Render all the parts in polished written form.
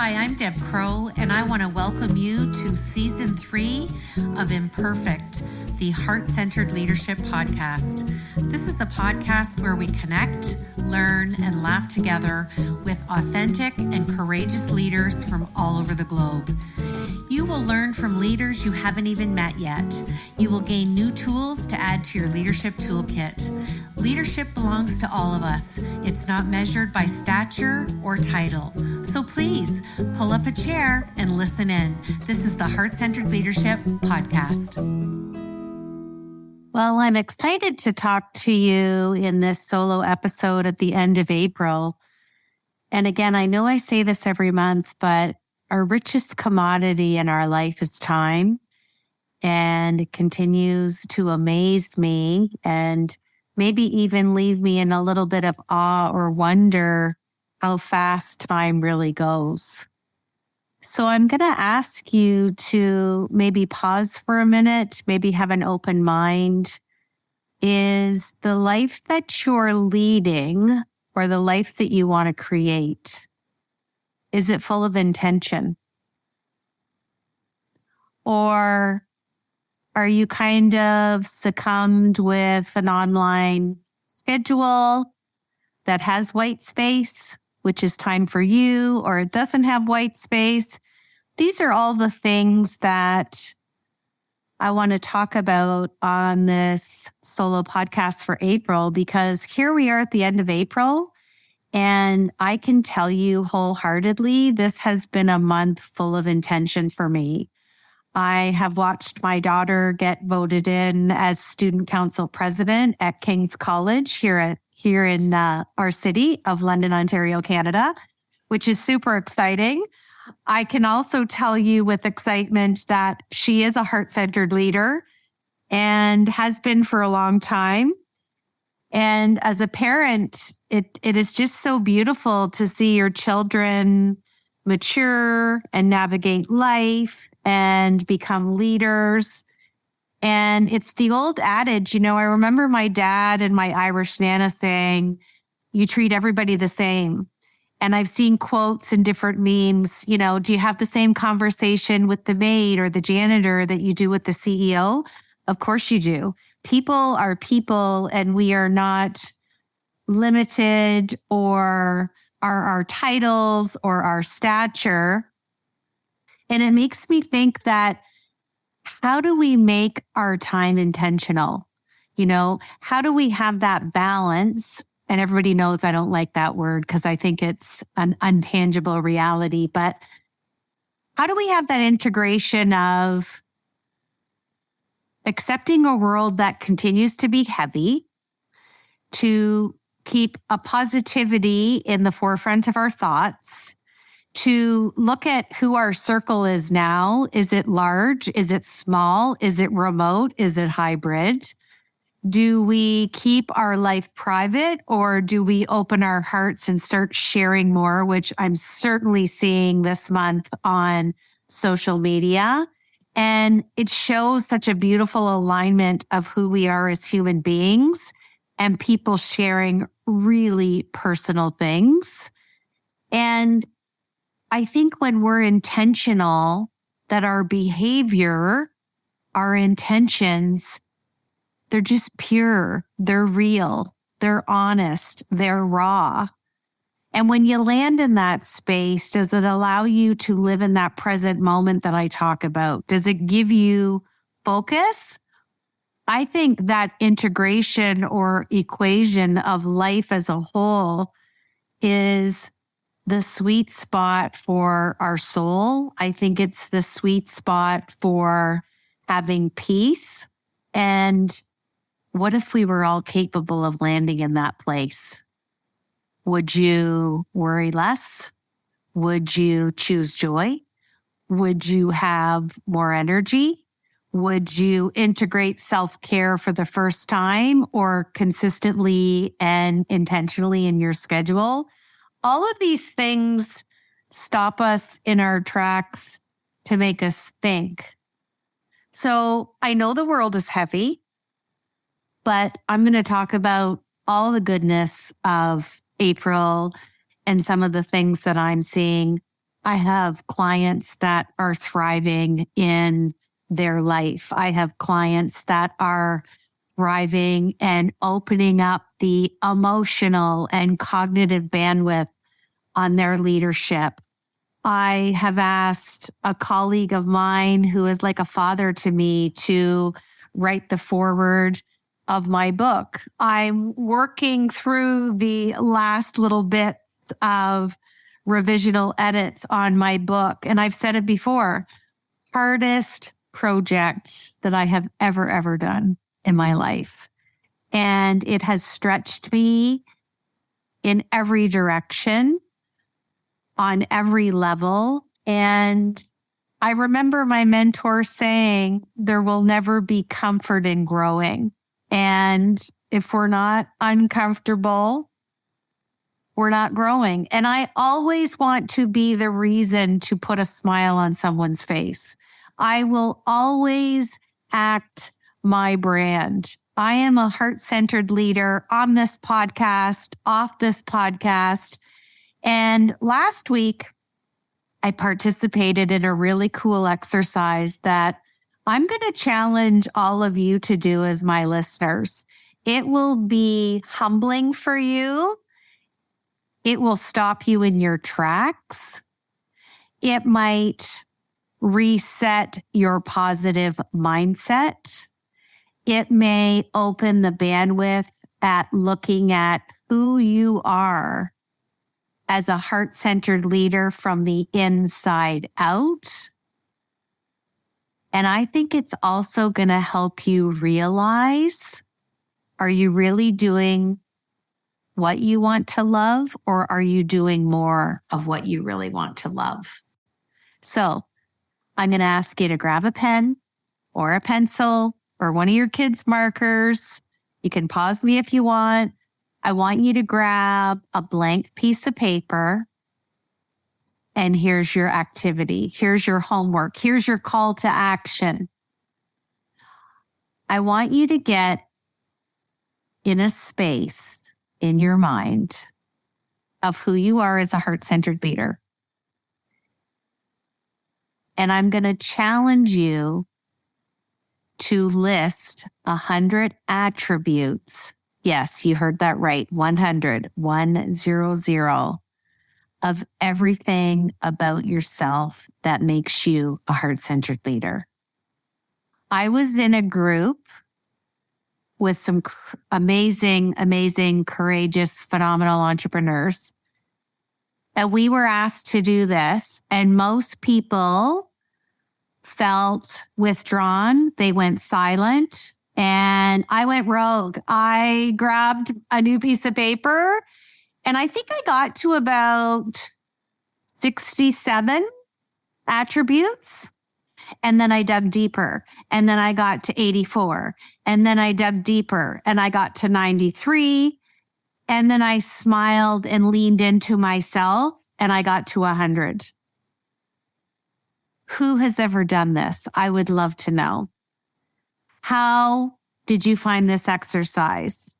Hi, I'm Deb Crowe, and I want to welcome you to Season 3 of Imperfect, the Heart-Centered Leadership Podcast. This is a podcast where we connect, learn, and laugh together with authentic and courageous leaders from all over the globe. You will learn from leaders you haven't even met yet. You will gain new tools to add to your leadership toolkit. Leadership belongs to all of us. It's not measured by stature or title. So please pull up a chair and listen in. This is the Heart-Centered Leadership Podcast. Well, I'm excited to talk to you in this solo episode at the end of April. And again, I know I say this every month, but our richest commodity in our life is time. And it continues to amaze me and maybe even leave me in a little bit of awe or wonder how fast time really goes. So I'm going to ask you to maybe pause for a minute, maybe have an open mind. Is the life that you're leading or the life that you want to create, is it full of intention? Or are you kind of succumbed with an online schedule that has white space, which is time for you, or it doesn't have white space? These are all the things that I want to talk about on this solo podcast for April, because here we are at the end of April. And I can tell you wholeheartedly, this has been a month full of intention for me. I have watched my daughter get voted in as student council president at King's College here in our city of London, Ontario, Canada, which is super exciting. I can also tell you with excitement that she is a heart-centered leader and has been for a long time. And as a parent, it is just so beautiful to see your children mature and navigate life and become leaders. And it's the old adage, I remember my dad and my Irish Nana saying, you treat everybody the same. And I've seen quotes and different memes, do you have the same conversation with the maid or the janitor that you do with the CEO? Of course you do. People are people, and we are not limited or our titles or our stature. And it makes me think that, how do we make our time intentional? How do we have that balance? And everybody knows I don't like that word because I think it's an intangible reality. But how do we have that integration of accepting a world that continues to be heavy, to keep a positivity in the forefront of our thoughts, to look at who our circle is now? Is it large? Is it small? Is it remote? Is it hybrid? Do we keep our life private, or do we open our hearts and start sharing more, which I'm certainly seeing this month on social media? And it shows such a beautiful alignment of who we are as human beings and people sharing really personal things. And I think when we're intentional, that our behavior, our intentions, they're just pure, they're real, they're honest, they're raw. And when you land in that space, does it allow you to live in that present moment that I talk about? Does it give you focus? I think that integration or equation of life as a whole is the sweet spot for our soul. I think it's the sweet spot for having peace. And what if we were all capable of landing in that place? Would you worry less? Would you choose joy? Would you have more energy? Would you integrate self-care for the first time or consistently and intentionally in your schedule? All of these things stop us in our tracks to make us think. So I know the world is heavy, but I'm going to talk about all the goodness of April and some of the things that I'm seeing I have clients that are thriving in their life. I have clients that are thriving and opening up the emotional and cognitive bandwidth on their leadership. I have asked a colleague of mine who is like a father to me to write the foreword of my book. I'm working through the last little bits of revisional edits on my book. And I've said it before, hardest project that I have ever done in my life. And it has stretched me in every direction, on every level. And I remember my mentor saying, there will never be comfort in growing. And if we're not uncomfortable, we're not growing. And I always want to be the reason to put a smile on someone's face. I will always act my brand. I am a heart-centered leader on this podcast, off this podcast. And last week, I participated in a really cool exercise that I'm going to challenge all of you to do as my listeners. It will be humbling for you. It will stop you in your tracks. It might reset your positive mindset. It may open the bandwidth at looking at who you are as a heart-centered leader from the inside out. And I think it's also going to help you realize, are you really doing what you want to love, or are you doing more of what you really want to love? So I'm going to ask you to grab a pen or a pencil or one of your kids' markers. You can pause me if you want. I want you to grab a blank piece of paper. And here's your activity. Here's your homework. Here's your call to action. I want you to get in a space in your mind of who you are as a heart-centered leader. And I'm going to challenge you to list 100 attributes. Yes, you heard that right. 100 of everything about yourself that makes you a heart-centered leader. I was in a group with some amazing, courageous, phenomenal entrepreneurs. And we were asked to do this, and most people felt withdrawn. They went silent, and I went rogue. I grabbed a new piece of paper, and I think I got to about 67 attributes. And then I dug deeper, and then I got to 84, and then I dug deeper, and I got to 93, and then I smiled and leaned into myself, and I got to 100. Who has ever done this? I would love to know. How did you find this exercise?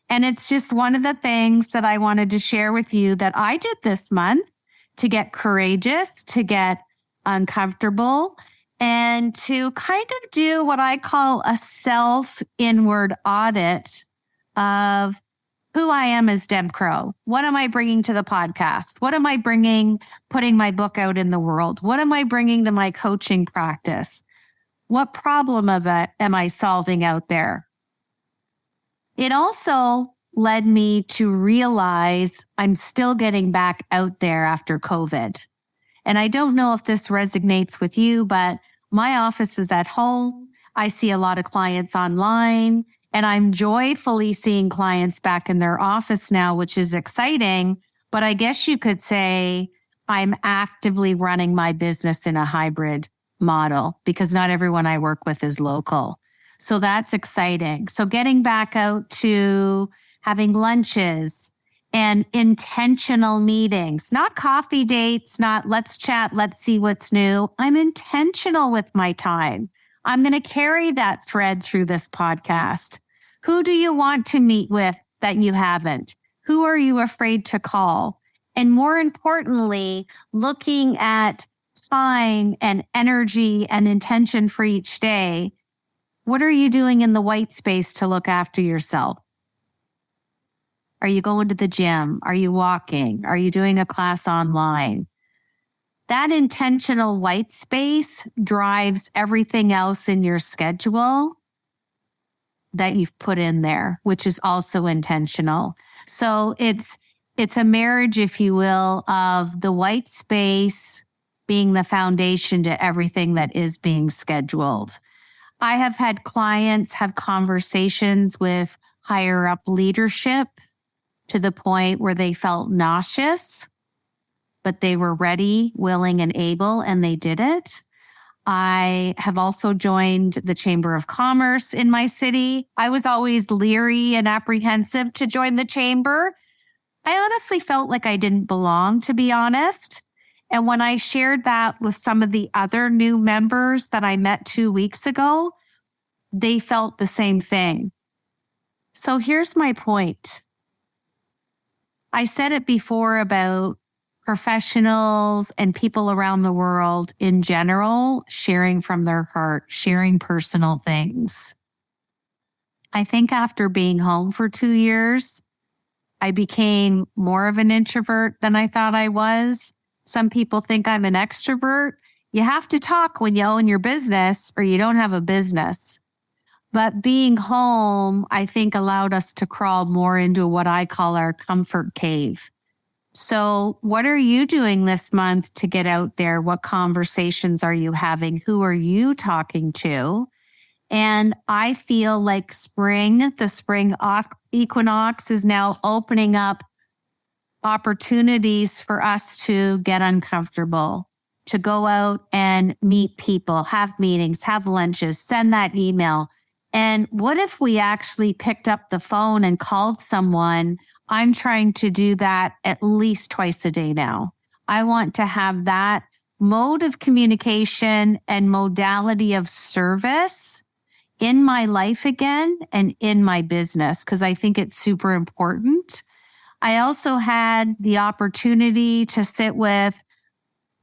And it's just one of the things that I wanted to share with you that I did this month to get courageous, to get uncomfortable, and to kind of do what I call a self-inward audit of who I am as Deb Crowe. What am I bringing to the podcast? What am I bringing, putting my book out in the world? What am I bringing to my coaching practice? What problem of it am I solving out there? It also led me to realize I'm still getting back out there after COVID. And I don't know if this resonates with you, but my office is at home. I see a lot of clients online, and I'm joyfully seeing clients back in their office now, which is exciting. But I guess you could say I'm actively running my business in a hybrid model because not everyone I work with is local. So that's exciting. So getting back out to having lunches and intentional meetings, not coffee dates, not let's chat, let's see what's new. I'm intentional with my time. I'm going to carry that thread through this podcast. Who do you want to meet with that you haven't? Who are you afraid to call? And more importantly, looking at time and energy and intention for each day. What are you doing in the white space to look after yourself? Are you going to the gym? Are you walking? Are you doing a class online? That intentional white space drives everything else in your schedule that you've put in there, which is also intentional. So it's a marriage, if you will, of the white space being the foundation to everything that is being scheduled. I have had clients have conversations with higher up leadership to the point where they felt nauseous, but they were ready, willing, and able, and they did it. I have also joined the Chamber of Commerce in my city. I was always leery and apprehensive to join the chamber. I honestly felt like I didn't belong, to be honest. And when I shared that with some of the other new members that I met 2 weeks ago, they felt the same thing. So here's my point. I said it before about professionals and people around the world in general sharing from their heart, sharing personal things. I think after being home for 2 years, I became more of an introvert than I thought I was. Some people think I'm an extrovert. You have to talk when you own your business or you don't have a business. But being home, I think, allowed us to crawl more into what I call our comfort cave. So what are you doing this month to get out there? What conversations are you having? Who are you talking to? And I feel like the spring equinox is now opening up opportunities for us to get uncomfortable, to go out and meet people, have meetings, have lunches, send that email. And what if we actually picked up the phone and called someone? I'm trying to do that at least twice a day now. I want to have that mode of communication and modality of service in my life again and in my business, because I think it's super important. I also had the opportunity to sit with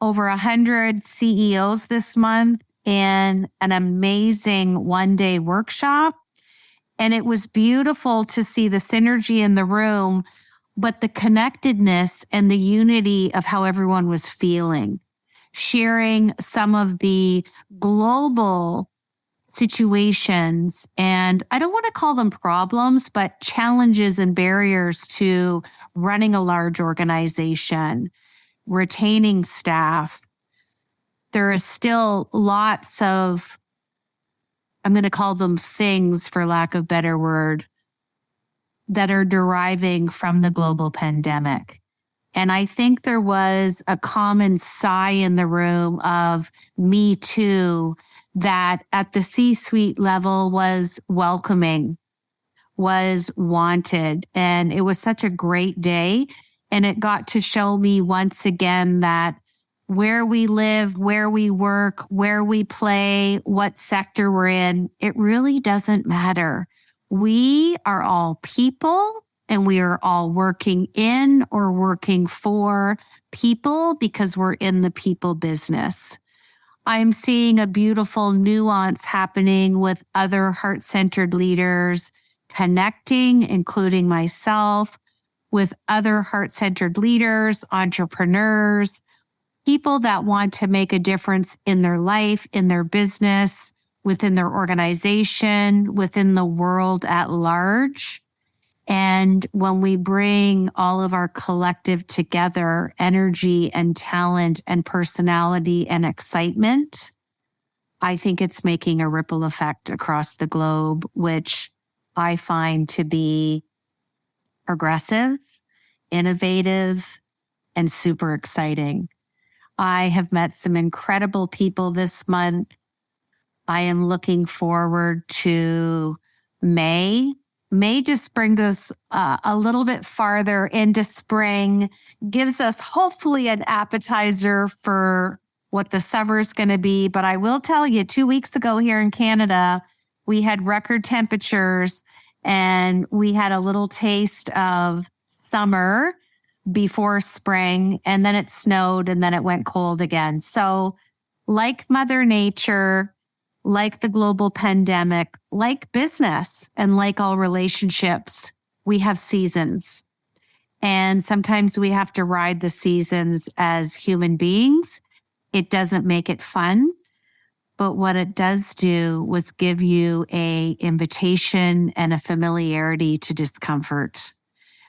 over 100 CEOs this month in an amazing one-day workshop. And it was beautiful to see the synergy in the room, but the connectedness and the unity of how everyone was feeling, sharing some of the global situations. And I don't want to call them problems, but challenges and barriers to running a large organization, retaining staff. There is still lots of, I'm going to call them things for lack of better word, that are deriving from the global pandemic. And I think there was a common sigh in the room of me too, that at the C-suite level was welcoming, was wanted. And it was such a great day. And it got to show me once again that where we live, where we work, where we play, what sector we're in, it really doesn't matter. We are all people and we are all working in or working for people because we're in the people business. I'm seeing a beautiful nuance happening with other heart-centered leaders, connecting, including myself, with other heart-centered leaders, entrepreneurs, people that want to make a difference in their life, in their business, within their organization, within the world at large. And when we bring all of our collective together, energy and talent and personality and excitement, I think it's making a ripple effect across the globe, which I find to be progressive, innovative, and super exciting. I have met some incredible people this month. I am looking forward to May. May just brings us a little bit farther into spring, gives us hopefully an appetizer for what the summer is going to be. But I will tell you, 2 weeks ago here in Canada, we had record temperatures and we had a little taste of summer. before spring, and then it snowed, and then it went cold again. So like Mother Nature, like the global pandemic, like business, and like all relationships, we have seasons. And sometimes we have to ride the seasons as human beings. It doesn't make it fun. But what it does do was give you an invitation and a familiarity to discomfort.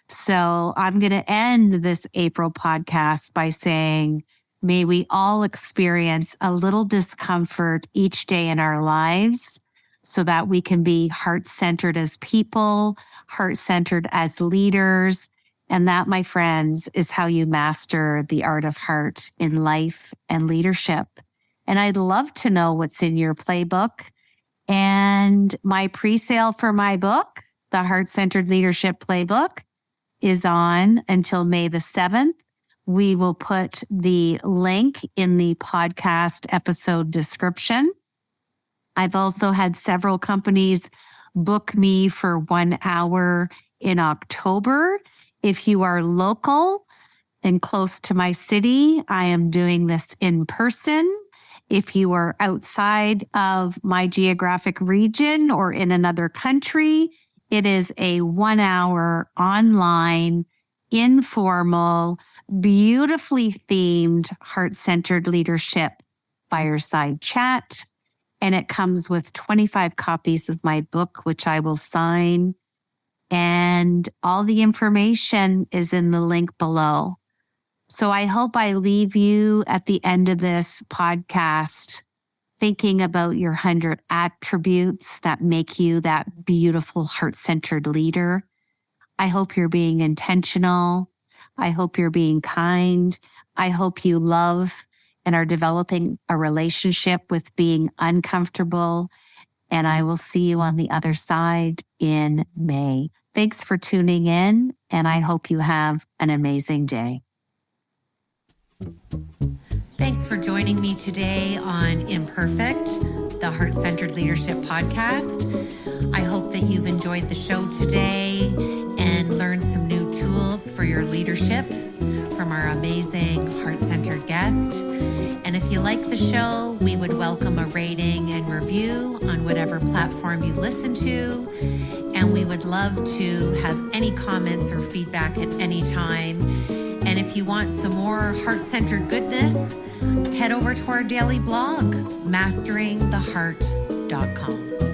So I'm going to end this April podcast by saying, may we all experience a little discomfort each day in our lives so that we can be heart-centered as people, heart-centered as leaders. And that, my friends, is how you master the art of heart in life and leadership. And I'd love to know what's in your playbook. And my pre-sale for my book, the Heart-Centered Leadership Playbook, is on until May the 7th. We will put the link in the podcast episode description. I've also had several companies book me for 1 hour in October. If you are local and close to my city, I am doing this in person. If you are outside of my geographic region or in another country, it is a 1 hour online, informal, beautifully themed, heart-centered leadership fireside chat. And it comes with 25 copies of my book, which I will sign. And all the information is in the link below. So I hope I leave you at the end of this podcast thinking about your 100 attributes that make you that beautiful heart-centered leader. I hope you're being intentional. I hope you're being kind. I hope you love and are developing a relationship with being uncomfortable. And I will see you on the other side in May. Thanks for tuning in, and I hope you have an amazing day. Thanks for joining me today on Imperfect, the Heart-Centered Leadership Podcast. I hope that you've enjoyed the show today and learned some new tools for your leadership from our amazing heart-centered guest. And if you like the show, we would welcome a rating and review on whatever platform you listen to. And we would love to have any comments or feedback at any time. And if you want some more heart-centered goodness, head over to our daily blog, masteringtheheart.com.